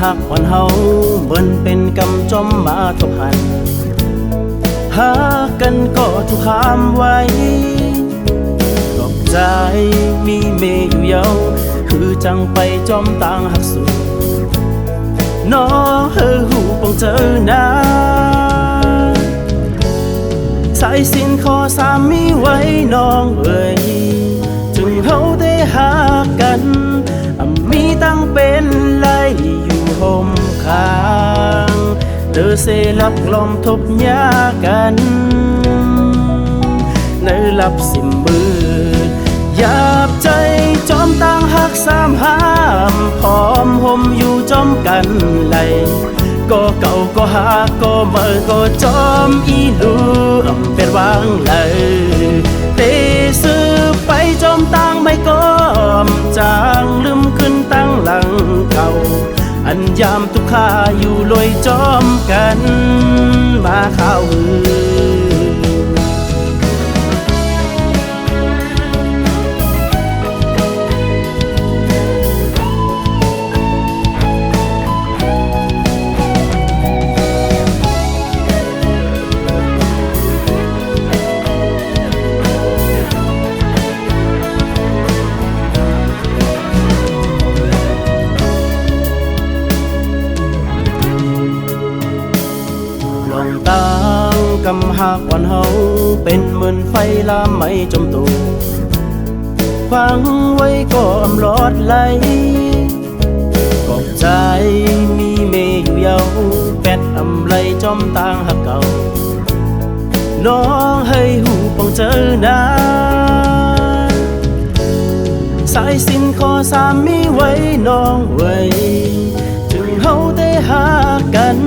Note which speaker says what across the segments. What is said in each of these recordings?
Speaker 1: หักอ่อนเฮาเบิ่นเป็นกำจอมมาทบหันหากันก็ทุกคำไว้ดอกใจมีเมย์อยู่เยาคือจังไปจอมต่างหักสุดน้อหูปองเจอหน้าสายสินขอสามีไว้น้องเอ่ยจึงเฮาได้หากันมีตั้งเป็นไล่อยู่ห่มข้างเด้อเสลับลมทบยากันในหลับสิมมือหยาบใจจอมต่างหักสามห้ามพร้อมห่มอยู่จอมกันไหลก็เก่าก็หาก็เมื่อก็จอมอีลูเป็นวางเลยเตซื้อไปจอมต่างไม่ก็จางลืมขึ้นตั้งหลังเก่าอันยามทุกข้าอยู่ลอยจอมกันมาข้าวต่างกำหักอ่อนเฮาเป็นเหมือนไฟลามไม่จมตัวฟังไว้ก็อำลอดไหลกอบใจมีเมย์อยู่เยาแปดอำไลจอมต่างหักเก่าน้องให้หูปองเจอหน้าสายสินขอสามีไว้น้องไว้จึงเฮาได้หากัน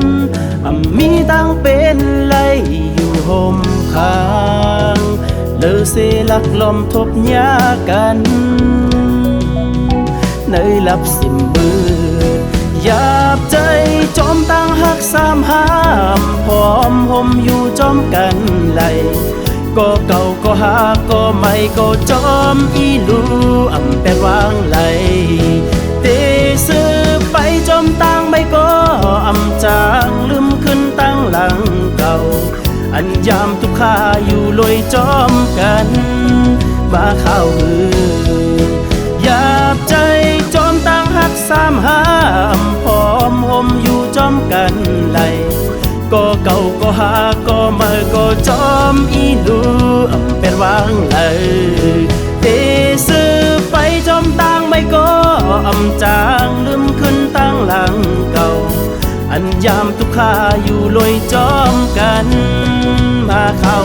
Speaker 1: มีตั้งเป็นไล่อยู่ห่มข้างเลอเสลักลมทบยากันในหลับสิมมือหยาบใจจอมตั้งหักสามห้ามพร้อมห่มอยู่จอมกันไหลก็เก่าก็หาก็ไม่ก็จอมอีลูแต่วางไหลเตซื้อไปจอมตั้งไม่ก็จางลืมขึ้นตั้งหลังเก่าอันยามทุกข้าอยู่ลอยจอมกันมาข้าวหือหยาบใจจอมตั้งหักสามห้ามพร้อมห่มอยู่จอมกันไหลก็เก่าก็หาก็เมื่อก็จอมอีลูเป็นวางเลยเตซื้อไปจอมตั้งไม่ก็จางลืมขึ้นตั้งหลังเก่าอันยามทุกข้าอยู่ลอยจอมกันมาข้าว